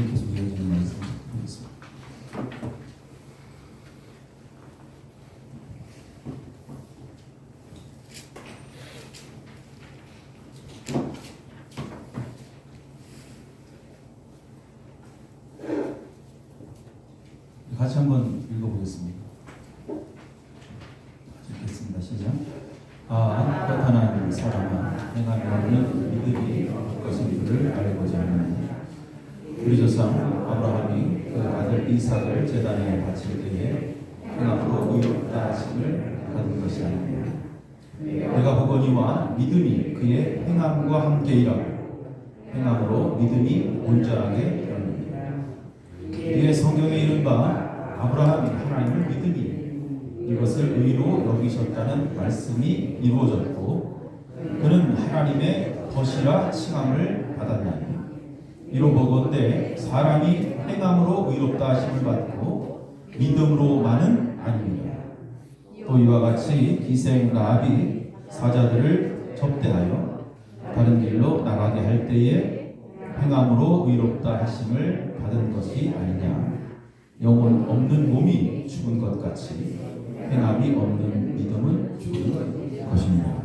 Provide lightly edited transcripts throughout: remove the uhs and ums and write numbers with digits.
계속 이어지는 말씀 드리겠습니다. 같이 한번 읽어보겠습니다. 읽겠습니다. 시작. 허탄한 사람아, 내가 너는 믿음이 무엇인 줄을 알고자 하느니 우리 조상 아브라함이 그 아들 이삭을 제단에 바칠 때에 행함으로 의롭다 하심을 받은 것이 아니냐. 내가 보거니와 믿음이 그의 행함과 함께이라고. 행함으로 믿음이 온전하게 되느니라. 이에 성경에 이른 바 아브라함이 하나님을 믿으니 이것을 의로 여기셨다는 말씀이 이루어졌고 그는 하나님의 벗이라 칭함을 받았나니 이로 보건대 사람이 행함으로 의롭다 하심을 받고 믿음으로만은 아닙니다. 또 이와 같이 기생 라합이 사자들을 접대하여 다른 길로 나가게 할 때에 행함으로 의롭다 하심을 받은 것이 아니냐. 영혼 없는 몸이 죽은 것 같이 행함이 없는 믿음은 죽은 것입니다.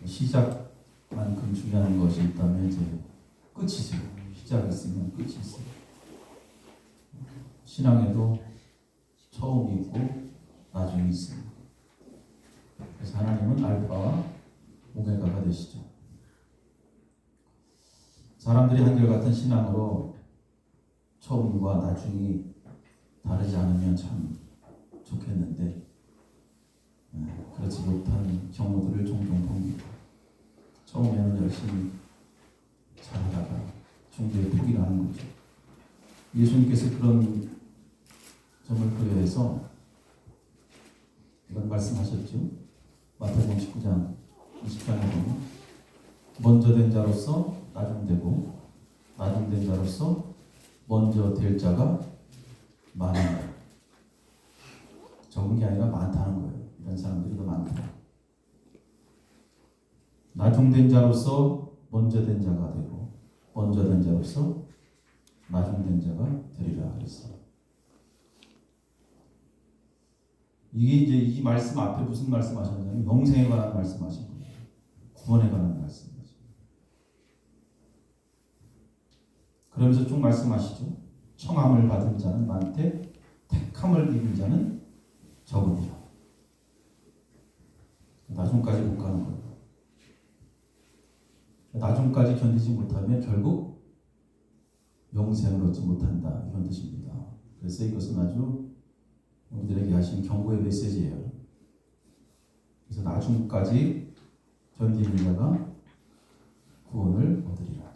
시작만큼 중요한 것이 있다면 이제 끝이죠. 시작이 있으면 끝이 있어요. 신앙에도 처음이 있고 나중이 있어요. 그래서 하나님은 알파와 오메가가 되시죠. 사람들이 한결같은 신앙으로 처음과 나중이 다르지 않으면 참 좋겠는데 그렇지 못한 경우들을 종종 봅니다. 처음에는 열심히 잘하다가 중도에 포기를 하는 거죠. 예수님께서 그런 점을 고려해서 이런 말씀하셨죠. 마태복음 19장 20장에 보면 먼저 된 자로서 나중되고 나중된 자로서 먼저 될 자가 많은 거예요. 적은 게 아니라 많다는 거예요. 이런 사람들이 더 많다. 나중된 자로서 먼저 된 자가 되고 먼저 된 자로서 나중된 자가 되리라 그랬어요. 이게 이제 이 말씀 앞에 무슨 말씀하셨냐면 영생에 관한 말씀하신 거예요. 구원에 관한 말씀. 그러면서 쭉 말씀하시죠. 청함을 받은 자는 많되 택함을 입은 자는 적으니라. 나중까지 못 가는 거예요. 나중까지 견디지 못하면 결국 영생을 얻지 못한다. 이런 뜻입니다. 그래서 이것은 아주 우리들에게 하신 경고의 메시지예요. 그래서 나중까지 견디는 자가 구원을 얻으리라.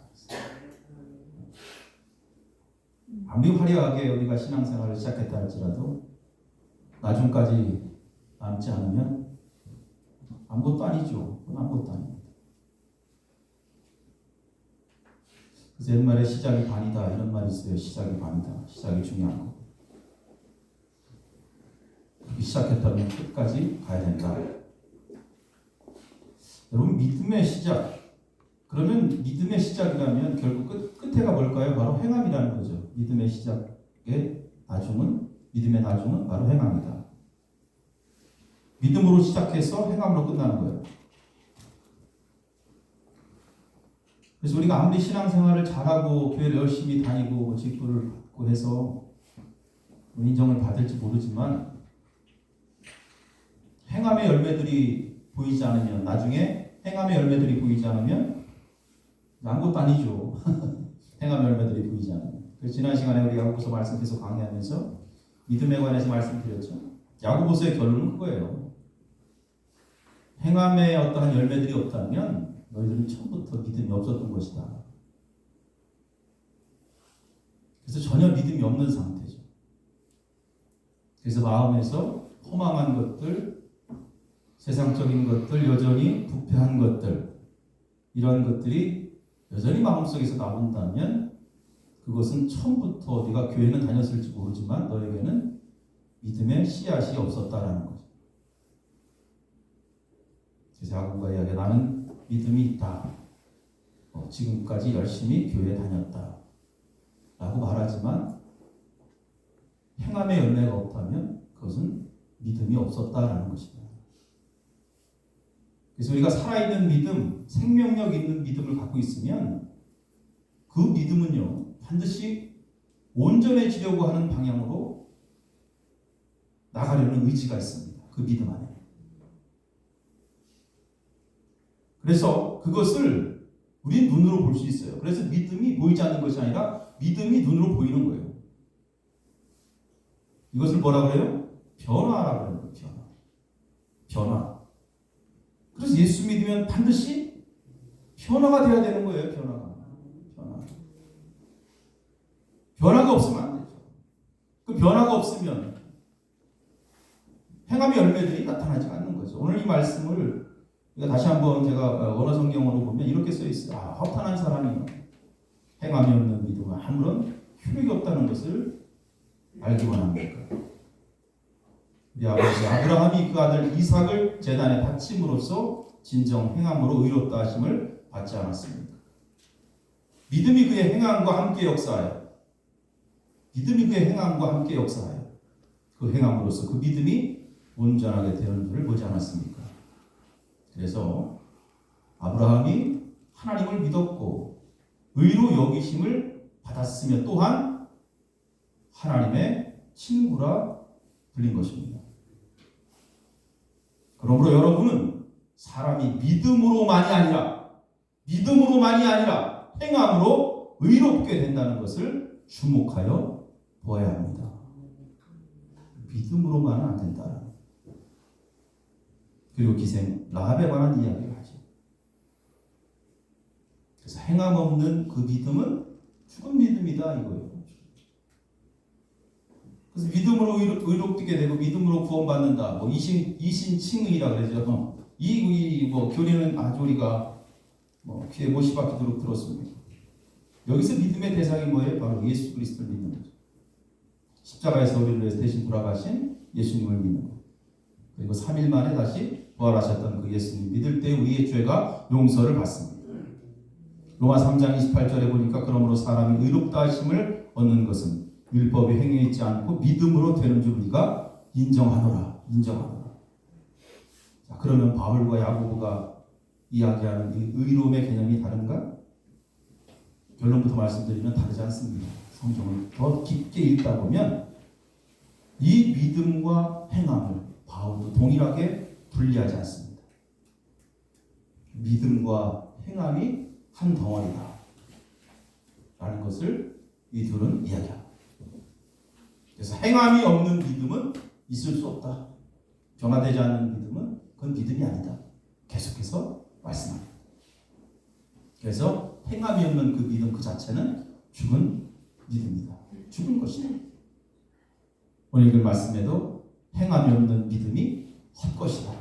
아무리 화려하게 우리가 신앙생활을 시작했다 할지라도 나중까지 남지 않으면 아무것도 아니죠. 그건 아무것도 아닙니다. 그래서 옛말에 시작이 반이다 이런 말이 있어요. 시작이 반이다. 시작이 중요한 거. 시작했다면 끝까지 가야 된다. 여러분 믿음의 시작. 그러면 믿음의 시작이라면 결국 끝에가 뭘까요? 바로 행함이라는 거죠. 믿음의 시작의 나중은 믿음의 나중은 바로 행함이다. 믿음으로 시작해서 행함으로 끝나는 거예요. 그래서 우리가 아무리 신앙생활을 잘하고 교회를 열심히 다니고 직분을 받고 해서 인정을 받을지 모르지만 행함의 열매들이 보이지 않으면 나중에 행함의 열매들이 보이지 않으면 아무것도 아니죠. 행함의 열매들이 보이지 않으면. 그래서 지난 시간에 우리 야고보서 말씀 계속 강의하면서 믿음에 관해서 말씀드렸죠. 야고보서의 결론은 그거예요. 행함의 어떠한 열매들이 없다면 너희들은 처음부터 믿음이 없었던 것이다. 그래서 전혀 믿음이 없는 상태죠. 그래서 마음에서 허망한 것들, 세상적인 것들, 여전히 부패한 것들, 이런 것들이 여전히 마음속에서 나온다면 그것은 처음부터 네가 교회는 다녔을지 모르지만 너에게는 믿음의 씨앗이 없었다라는 거죠. 그래서 야고보가 이야기해 나는 믿음이 있다. 지금까지 열심히 교회 다녔다. 라고 말하지만 행함의 열매가 없다면 그것은 믿음이 없었다라는 것입니다. 그래서 우리가 살아있는 믿음, 생명력 있는 믿음을 갖고 있으면 그 믿음은요, 반드시 온전해지려고 하는 방향으로 나가려는 의지가 있습니다. 그 믿음 안에. 그래서 그것을 우리 눈으로 볼 수 있어요. 그래서 믿음이 보이지 않는 것이 아니라 믿음이 눈으로 보이는 거예요. 이것을 뭐라 그래요? 변화라고 하는 거예요. 변화. 그래서 예수 믿으면 반드시 변화가 되어야 되는 거예요. 변화가 없으면 안 되죠. 그 변화가 없으면 행함의 열매들이 나타나지 않는 거죠. 오늘 이 말씀을 다시 한번 제가 원어 성경으로 보면 이렇게 써 있어요. 허탄한 사람이 행함이 없는 믿음은 아무런 효력이 없다는 것을 알기만 합니까? 우리 아버지 아브라함이 그 아들 이삭을 제단에 바침으로써 진정 행함으로 의롭다 하심을 받지 않았습니까? 믿음이 그의 행함과 함께 역사하여 그 행함으로써 그 믿음이 온전하게 되는 줄을 보지 않았습니까? 그래서 아브라함이 하나님을 믿었고 의로 여기심을 받았으며 또한 하나님의 친구라 불린 것입니다. 그러므로 여러분은 사람이 믿음으로만이 아니라 행함으로 의롭게 된다는 것을 주목하여 보아야 합니다. 믿음으로만은 안 된다. 그리고 기생 라합에 관한 이야기를 하죠. 그래서 행함 없는 그 믿음은 죽은 믿음이다 이거예요. 그래서 믿음으로 의롭게 되고 믿음으로 구원받는다. 이신칭의라 그러죠. 이 교리는 아주 우리가 귀에 못이 박히도록 들었습니다. 여기서 믿음의 대상이 뭐예요? 바로 예수 그리스도를 믿는 거죠. 십자가에서 우리를 위해서 대신 돌아가신 예수님을 믿는 것. 그리고 3일 만에 다시 부활하셨던 그 예수님 믿을 때 우리의 죄가 용서를 받습니다. 로마 3장 28절에 보니까 그러므로 사람이 의롭다 하심을 얻는 것은 율법에 행해 있지 않고 믿음으로 되는 줄 우리가 인정하노라. 자, 그러면 바울과 야고보가 이야기하는 이 의로움의 개념이 다른가? 결론부터 말씀드리면 다르지 않습니다. 성경을 더 깊게 읽다 보면 이 믿음과 행함을 바울도 동일하게 분리하지 않습니다. 믿음과 행함이 한 덩어리다 라는 것을 이 둘은 이야기합니다. 그래서 행함이 없는 믿음은 있을 수 없다. 변화되지 않는 믿음은 그건 믿음이 아니다. 계속해서 말씀합니다. 그래서 행함이 없는 그 믿음 그 자체는 죽은 믿음이다. 죽은 것이다. 오늘 읽은 말씀에도 행함이 없는 믿음이 헛것이다.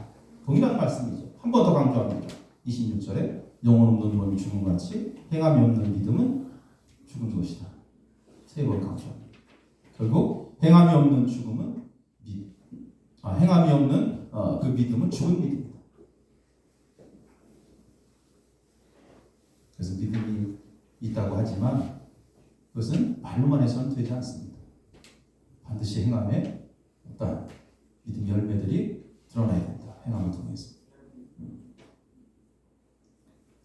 동일한 말씀이죠. 한 번 더 강조합니다. 26절에 영혼 없는 몸이 죽은 같이 행함이 없는 믿음은 죽은 것이다. 세 번 강조합니다. 결국 행함이 없는 죽음은 행함이 없는 그 믿음은 죽은 믿음이다. 그래서 믿음이 있다고 하지만 그것은 말로만 해서는 되지 않습니다. 반드시 행함에 어떤 믿음 열매들이 드러나야 된다. 행함을 통해서.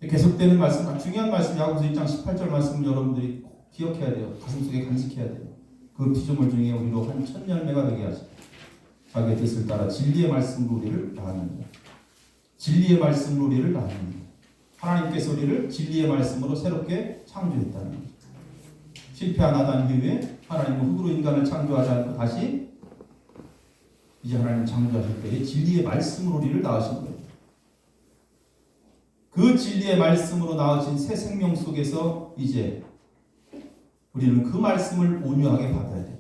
계속되는 말씀, 중요한 말씀, 야고보서 1장 18절 말씀 여러분들이 꼭 기억해야 돼요. 가슴속에 간직해야 돼요. 그 피조물 중에 우리로 한 천 열매가 되게 하시고 자기의 뜻을 따라 진리의 말씀으로 우리를 낳았느니라. 진리의 말씀으로 우리를 낳았느니라. 하나님께서 우리를 진리의 말씀으로 새롭게 창조했다는 거죠. 실패한 아담 이후에 하나님은 흙으로 인간을 창조하지 않고 다시 이제 하나님 창조하실 때에 진리의 말씀으로 우리를 낳으신 거예요. 그 진리의 말씀으로 낳으신 새 생명 속에서 이제 우리는 그 말씀을 온유하게 받아야 돼요.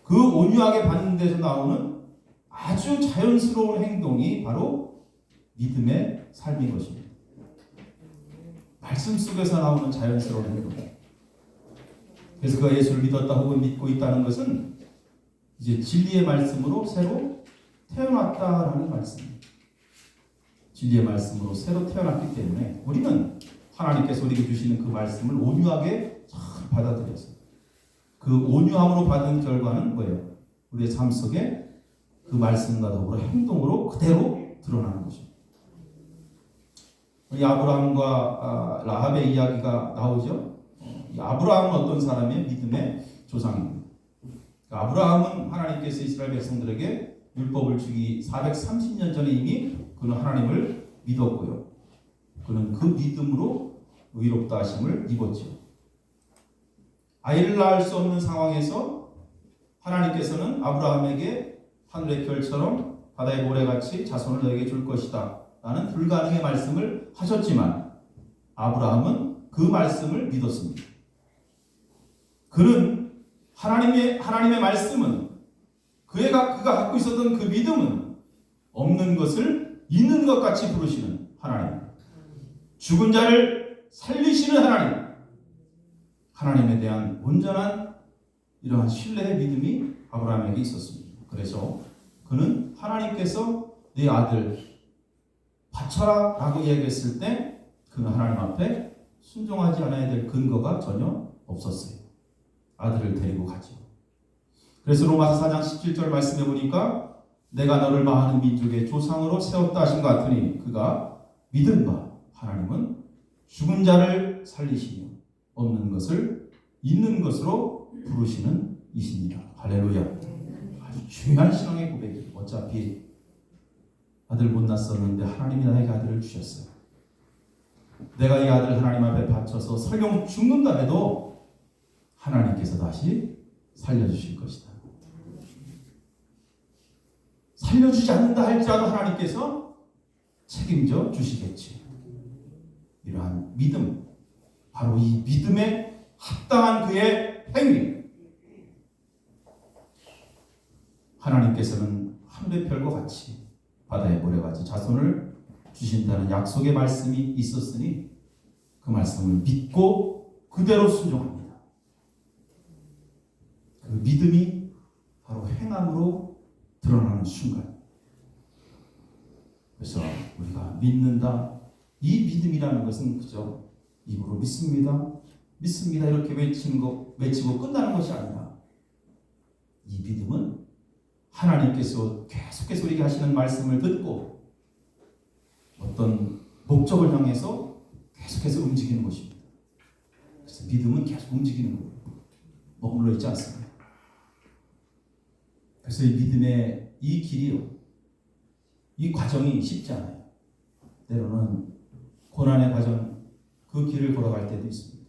그 온유하게 받는 데서 나오는 아주 자연스러운 행동이 바로 믿음의 삶인 것입니다. 말씀 속에서 나오는 자연스러운 행동. 그래서 그가 예수를 믿었다 혹은 믿고 있다는 것은 이제 진리의 말씀으로 새로 태어났다라는 말씀입니다. 진리의 말씀으로 새로 태어났기 때문에 우리는 하나님께서 우리에게 주시는 그 말씀을 온유하게 잘 받아들여서 그 온유함으로 받은 결과는 뭐예요? 우리의 삶 속에 그 말씀과 더불어 행동으로 그대로 드러나는 것입니다. 이 아브라함과 라합의 이야기가 나오죠. 이 아브라함은 어떤 사람의 믿음의 조상입니다. 아브라함은 하나님께서 이스라엘 백성들에게 율법을 주기 430년 전에 이미 그는 하나님을 믿었고요. 그는 그 믿음으로 의롭다 하심을 입었죠. 아이를 낳을 수 없는 상황에서 하나님께서는 아브라함에게 하늘의 별처럼 바다의 모래같이 자손을 너에게 줄 것이다 라는 불가능의 말씀을 하셨지만 아브라함은 그 말씀을 믿었습니다. 그는 하나님의 말씀은 그가 갖고 있었던 그 믿음은 없는 것을 있는 것 같이 부르시는 하나님, 죽은 자를 살리시는 하나님에 대한 온전한 이러한 신뢰의 믿음이 아브라함에게 있었습니다. 그래서 그는 하나님께서 네 아들 바쳐라 라고 이야기했을 때 그는 하나님 앞에 순종하지 않아야 될 근거가 전혀 없었어요. 아들을 데리고 가죠. 그래서 로마서 4장 17절 말씀해 보니까 내가 너를 많은 민족의 조상으로 세웠다 하신 것 같으니 그가 믿은 바 하나님은 죽은 자를 살리시며 없는 것을 있는 것으로 부르시는 이십니다. 할렐루야. 아주 중요한 신앙의 고백이에요. 어차피 아들 못 낳았었는데 하나님이 나에게 아들을 주셨어요. 내가 이 아들 하나님 앞에 바쳐서 설령 죽는다 해도 하나님께서 다시 살려주실 것이다. 살려주지 않는다 할지라도 하나님께서 책임져 주시겠지. 이러한 믿음, 바로 이 믿음에 합당한 그의 행위. 하나님께서는 하늘의 별과 같이 바다의 모래같이 자손을 주신다는 약속의 말씀이 있었으니 그 말씀을 믿고 그대로 순종합니다. 그 믿음이 바로 행함으로 드러나는 순간. 그래서 우리가 믿는다. 이 믿음이라는 것은 그저 입으로 믿습니다. 믿습니다. 이렇게 외치고 끝나는 것이 아니라 이 믿음은 하나님께서 계속해서 우리에게 하시는 말씀을 듣고 어떤 목적을 향해서 계속해서 움직이는 것입니다. 그래서 믿음은 계속 움직이는 거예요. 머물러 있지 않습니다. 그래서 이 믿음의 이 길이요, 이 과정이 쉽지 않아요. 때로는 고난의 과정, 그 길을 걸어갈 때도 있습니다.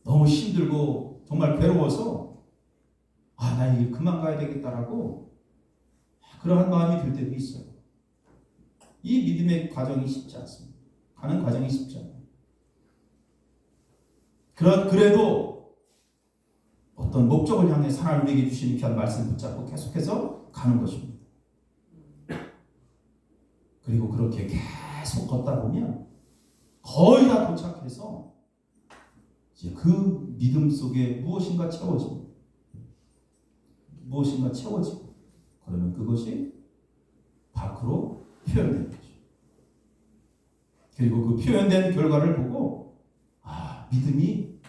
너무 힘들고 정말 괴로워서 나 이 그만 가야 되겠다라고 그러한 마음이 들 때도 있어요. 이 믿음의 과정이 쉽지 않습니다. 가는 과정이 쉽지 않아요. 그래도 어떤 목적을 향해 하나님 우리에게 주신 귀한 말씀 붙잡고 계속해서 가는 것입니다. 그리고 그렇게 계속 걷다 보면 거의 다 도착해서 이제 그 믿음 속에 무엇인가 채워집니다. 무엇인가 채워지고 그러면 그것이 밖으로 표현되는 거죠. 그리고 그 표현된 결과를 보고 믿음이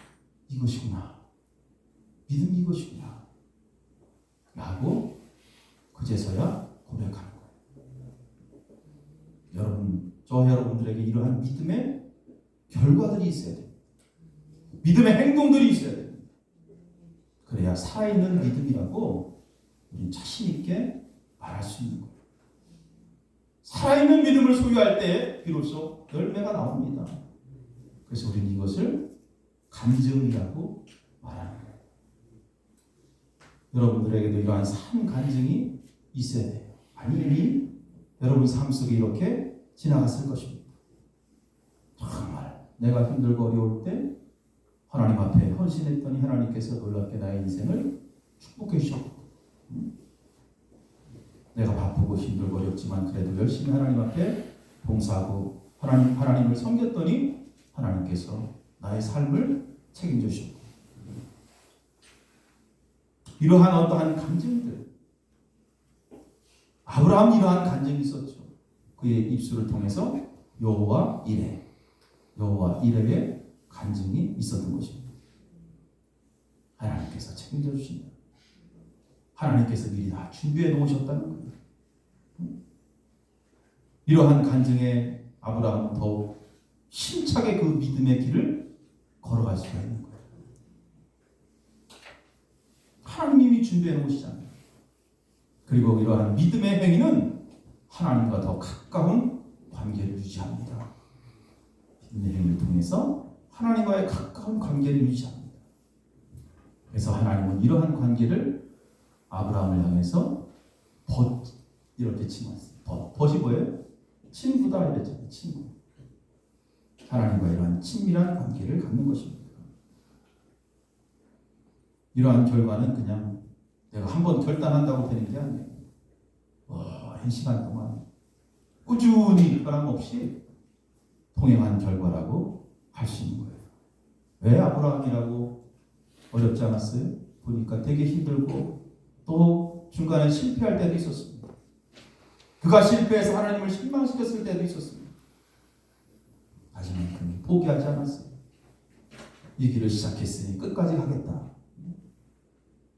이것이구나. 믿음이 이것이구나. 라고 그제서야 고백하는 거예요. 여러분들에게 이러한 믿음의 결과들이 있어야 돼요. 믿음의 행동들이 있어야 돼요. 그래야 살아있는 믿음이라고 우리는 자신 있게 말할 수 있는 거예요. 살아있는 믿음을 소유할 때 비로소 열매가 나옵니다. 그래서 우리는 이것을 간증이라고 말하는 거예요. 여러분들에게도 이러한 삶 간증이 있어야 돼요. 아니면 여러분 삶 속에 이렇게 지나갔을 것입니다. 정말 내가 힘들고 어려울 때 하나님 앞에 헌신했더니 하나님께서 놀랍게 나의 인생을 축복해 주셨고, 내가 바쁘고 힘들고 어렵지만 그래도 열심히 하나님 앞에 봉사하고 하나님을 섬겼더니 하나님께서 나의 삶을 책임져 주셨고, 이러한 어떠한 감정들, 아브라함 이러한 간증이 있었죠. 그의 입술을 통해서 여호와 이레의 간증이 있었던 것입니다. 하나님께서 책임져 주신다. 하나님께서 미리 다 준비해 놓으셨다는 거예요. 이러한 간증에 아브라함은 더욱 힘차게 그 믿음의 길을 걸어갈 수가 있는 거예요. 하나님이 준비해 놓으시잖아요. 그리고 이러한 믿음의 행위는 하나님과 더 가까운 관계를 유지합니다. 믿음의 행위를 통해서 하나님과의 가까운 관계를 유지합니다. 그래서 하나님은 이러한 관계를 아브라함을 향해서 벗 이렇게 칭했어요. 벗이 뭐예요? 친구다 이랬잖아요. 친구. 하나님과 이러한 친밀한 관계를 갖는 것입니다. 이러한 결과는 그냥 내가 한번 결단한다고 되는 게 아니에요. 오랜 시간 동안 꾸준히 변함없이 동행한 결과라고 할 수 있는 거예요. 왜 아브라함이라고 어렵지 않았어요? 보니까 되게 힘들고 또 중간에 실패할 때도 있었습니다. 그가 실패해서 하나님을 실망시켰을 때도 있었습니다. 하지만 그는 포기하지 않았어요. 이 길을 시작했으니 끝까지 가겠다.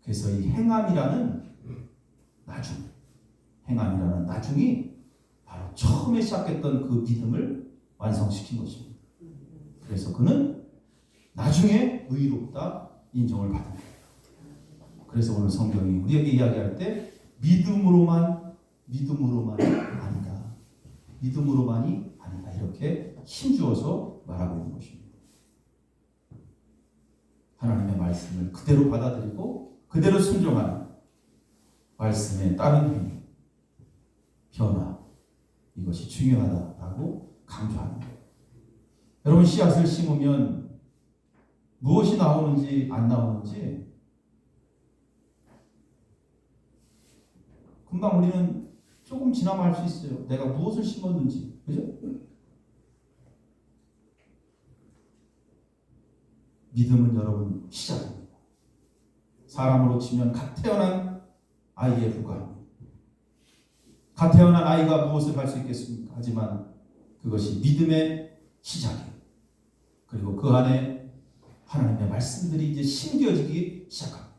그래서 이 행함이라는 나중이 바로 처음에 시작했던 그 믿음을 완성시킨 것입니다. 그래서 그는 나중에 의롭다 인정을 받은 거예요. 그래서 오늘 성경이 우리에게 이야기할 때 믿음으로만이 아니다 이렇게 힘주어서 말하고 있는 것입니다. 하나님의 말씀을 그대로 받아들이고 그대로 순종하는 말씀에 따른 행위, 변화, 이것이 중요하다라고 강조하는 거예요. 여러분 씨앗을 심으면 무엇이 나오는지 안 나오는지 금방 우리는 조금 지나면 알 수 있어요. 내가 무엇을 심었는지. 그죠? 믿음은 여러분 시작입니다. 사람으로 치면 갓 태어난 아이에 불과합니다. 갓 태어난 아이가 무엇을 할 수 있겠습니까? 하지만 그것이 믿음의 시작이에요. 그리고 그 안에 하나님의 말씀들이 이제 심겨지기 시작합니다.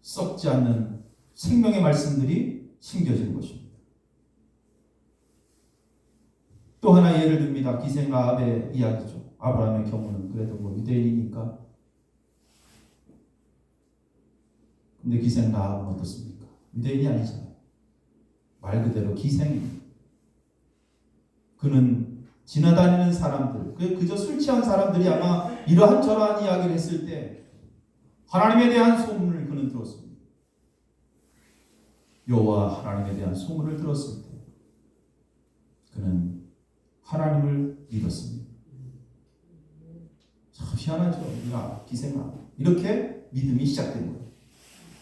썩지 않는 생명의 말씀들이 심겨지는 것입니다. 또 하나 예를 듭니다. 기생 라합의 이야기죠. 아브라함의 경우는 그래도 뭐 유대인이니까. 근데 기생 라합은 어떻습니까? 유대인이 아니잖아요. 말 그대로 기생입니다. 그는 지나다니는 사람들, 그저 술 취한 사람들이 아마 이러한 저러한 이야기를 했을 때 하나님에 대한 소문을 그는 들었습니다. 여호와 하나님에 대한 소문을 들었을 때 그는 하나님을 믿었습니다. 참 희한하죠. 기생아. 이렇게 믿음이 시작된 거예요.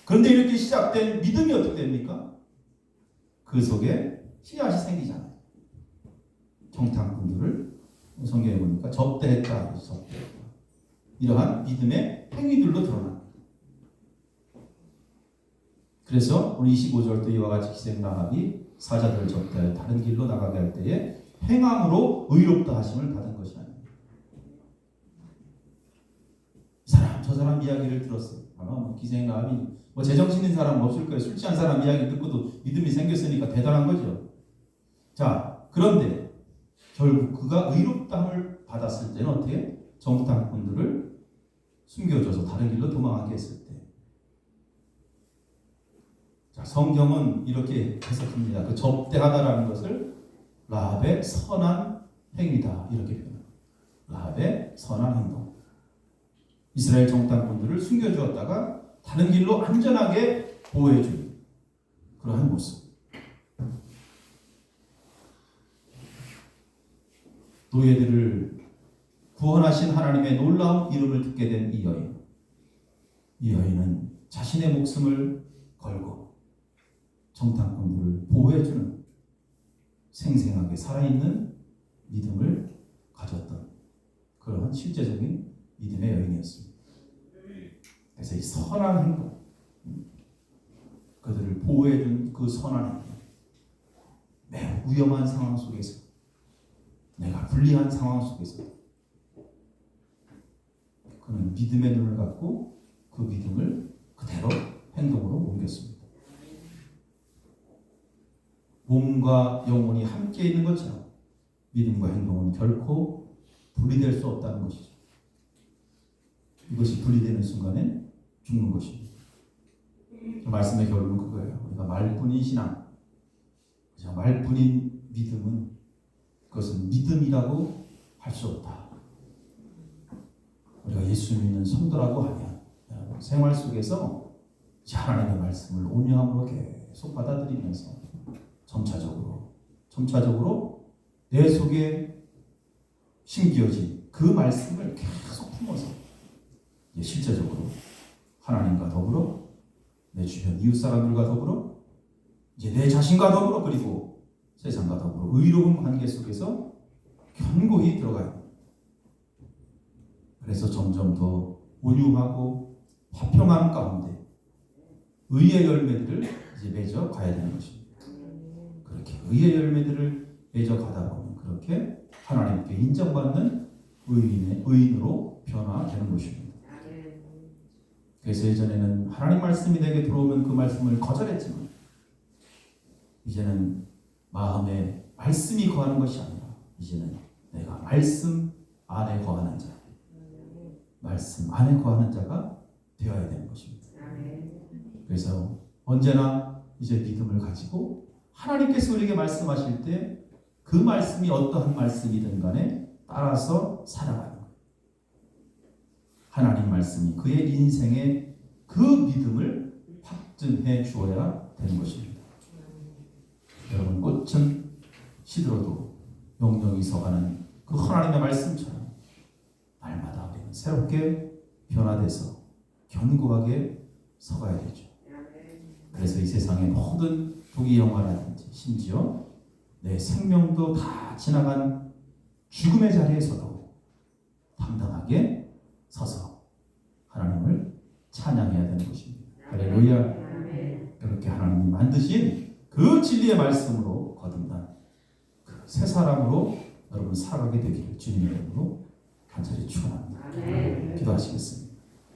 그런데 이렇게 시작된 믿음이 어떻게 됩니까? 그 속에 씨앗이 생기잖아요. 정탐꾼들을 성경에 보니까 접대했다. 이러한 믿음의 행위들로 드러납니다. 그래서 오늘 25절도 이와 같이 기생 라합이 사자들을 접대하여 다른 길로 나가게 할 때에 행함으로 의롭다 하심을 받은 것이 아닙니다. 이 사람 저 사람 이야기를 들었어요. 아마 기생 라합이 제정신 있는 사람은 없을 거예요. 술 취한 사람 이야기 듣고도 믿음이 생겼으니까 대단한 거죠. 자, 그런데 결국 그가 의롭다함을 받았을 때는 어떻게? 정탐꾼들을 숨겨줘서 다른 길로 도망하게 했을 때. 자, 성경은 이렇게 해석합니다. 그 접대하다라는 것을 라합의 선한 행위다 이렇게 표현합니다. 라합의 선한 행동. 이스라엘 정탐꾼들을 숨겨주었다가 다른 길로 안전하게 보호해주는 그러한 모습. 노예들을 구원하신 하나님의 놀라운 이름을 듣게 된 이 여인. 이 여인은 자신의 목숨을 걸고 정탐꾼들을 보호해주는 생생하게 살아있는 믿음을 가졌던 그러한 실제적인 믿음의 여인이었습니다. 그래서 이 선한 행동, 그들을 보호해준 그 선한 매우 위험한 상황 속에서, 내가 불리한 상황 속에서 그는 믿음의 눈을 갖고 그 믿음을 그대로 행동으로 옮겼습니다. 몸과 영혼이 함께 있는 것처럼 믿음과 행동은 결코 분리될 수 없다는 것이죠. 이것이 분리되는 순간에 죽는 것입니다. 말씀의 결론은 그거예요. 우리가 말뿐인 신앙, 말뿐인 믿음은 그것은 믿음이라고 할 수 없다. 우리가 예수 믿는 성도라고 하면 생활 속에서 하나님의 말씀을 온유함으로 계속 받아들이면서 점차적으로 내 속에 심겨진 그 말씀을 계속 품어서 실제적으로 하나님과 더불어 내 주변 이웃 사람들과 더불어 이제 내 자신과 더불어 그리고 세상과 더불어 의로운 관계 속에서 견고히 들어가요. 그래서 점점 더 온유하고 화평함 가운데 의의 열매들을 이제 맺어 가야 되는 것입니다. 그렇게 의의 열매들을 맺어 가다 보면 그렇게 하나님께 인정받는 의인으로 변화되는 것입니다. 그래서 예전에는 하나님 말씀이 내게 들어오면 그 말씀을 거절했지만 이제는 마음에 말씀이 거하는 것이 아니라 이제는 내가 말씀 안에 거하는 자, 말씀 안에 거하는 자가 되어야 되는 것입니다. 그래서 언제나 이제 믿음을 가지고 하나님께서 우리에게 말씀하실 때 그 말씀이 어떠한 말씀이든 간에 따라서 살아가는 거예요. 하나님 말씀이 그의 인생에 그 믿음을 확증해 주어야 되는 것입니다. 여러분, 꽃은 시들어도 영영이 서가는 그 하나님의 말씀처럼 날마다 우리는 새롭게 변화돼서 견고하게 서가야 되죠. 그래서 이 세상의 모든 부귀 영화라든지 심지어 내 생명도 다 지나간 죽음의 자리에서도 당당하게 서서 하나님을 찬양해야 되는 것입니다. 할렐루야. 그렇게 하나님이 만드신 그 진리의 말씀으로 거듭난 그 새 사람으로 여러분 살아가게 되기를 주님의 이름으로 간절히 축원합니다. 기도하시겠습니다.